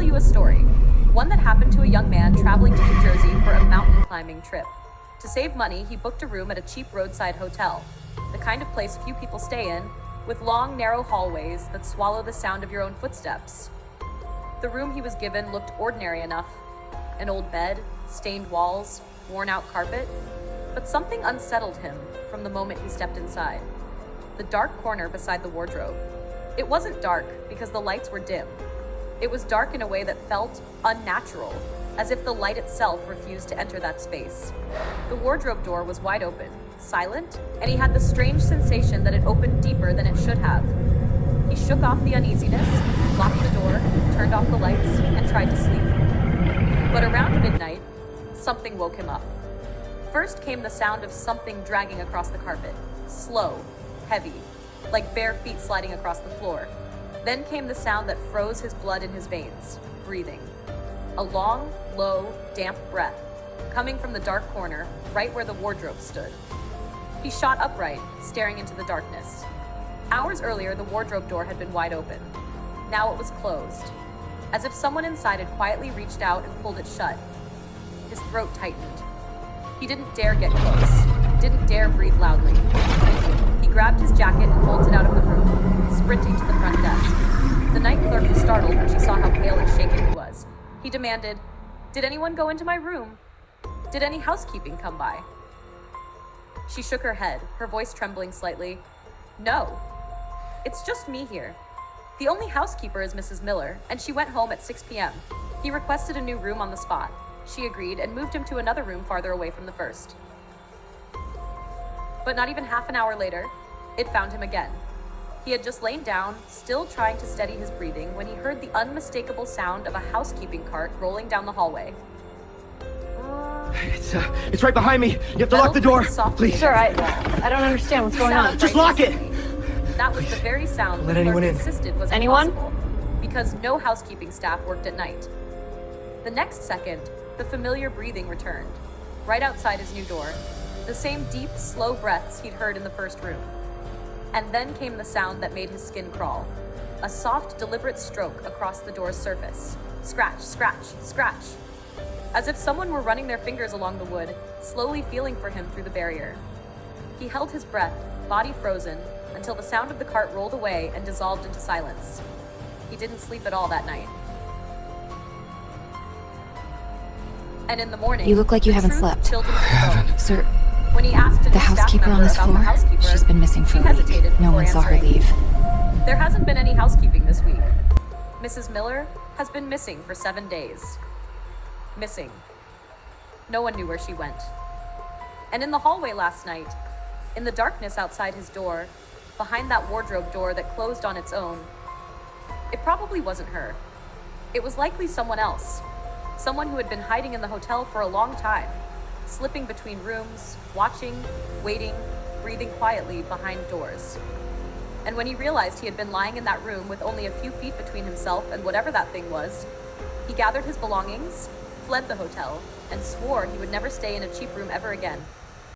you a story, one that happened to a young man traveling to New Jersey for a mountain climbing trip. To save money, he booked a room at a cheap roadside hotel, the kind of place few people stay in, with long, narrow hallways that swallow the sound of your own footsteps. The room he was given looked ordinary enough. An old bed, stained walls, worn-out carpet, but something unsettled him from the moment he stepped inside. The dark corner beside the wardrobe. It wasn't dark because the lights were dim. It was dark in a way that felt unnatural, as if the light itself refused to enter that space. The wardrobe door was wide open, silent, and he had the strange sensation that it opened deeper than it should have. He shook off the uneasiness, locked the door, turned off the lights, and tried to sleep. But around midnight, something woke him up. First came the sound of something dragging across the carpet, slow, heavy, like bare feet sliding across the floor. Then came the sound that froze his blood in his veins, breathing. A long, low, damp breath, coming from the dark corner, right where the wardrobe stood. He shot upright, staring into the darkness. Hours earlier, the wardrobe door had been wide open. Now it was closed, as if someone inside had quietly reached out and pulled it shut. His throat tightened. He didn't dare get close, didn't dare breathe loudly. He grabbed his jacket and bolted out of the room, sprinting to the front desk. The night clerk was startled when she saw how pale and shaken he was. He demanded, "Did anyone go into my room? Did any housekeeping come by?" She shook her head, her voice trembling slightly. "No. It's just me here. The only housekeeper is Mrs. Miller, and she went home at 6 p.m. He requested a new room on the spot. She agreed and moved him to another room farther away from the first. But not even half an hour later, it found him again. He had just lain down, still trying to steady his breathing, when he heard the unmistakable sound of a housekeeping cart rolling down the hallway. It's right behind me. You have to lock the door, please. Sir, I don't understand what's going on. Just lock it! That was the very sound Let the anyone clerk in. insisted was Anyone? impossible, because no housekeeping staff worked at night. The next second, the familiar breathing returned, right outside his new door, the same deep, slow breaths he'd heard in the first room. And then came the sound that made his skin crawl, a soft, deliberate stroke across the door's surface. Scratch, scratch, scratch. As if someone were running their fingers along the wood, slowly feeling for him through the barrier. He held his breath, body frozen, until the sound of the cart rolled away and dissolved into silence. He didn't sleep at all that night. And in the morning, You look like you the haven't truth slept. chilled him to the bone. Sir, When he asked a the new staff housekeeper on member this about the floor, housekeeper, she's been missing for she a week. hesitated No before one saw her answering. leave. There hasn't been any housekeeping this week. Mrs. Miller has been missing for 7 days. Missing. No one knew where she went. And in the hallway last night, in the darkness outside his door, behind that wardrobe door that closed on its own, it probably wasn't her. It was likely someone else. Someone who had been hiding in the hotel for a long time, slipping between rooms, watching, waiting, breathing quietly behind doors. And when he realized he had been lying in that room with only a few feet between himself and whatever that thing was, he gathered his belongings, fled the hotel, and swore he would never stay in a cheap room ever again.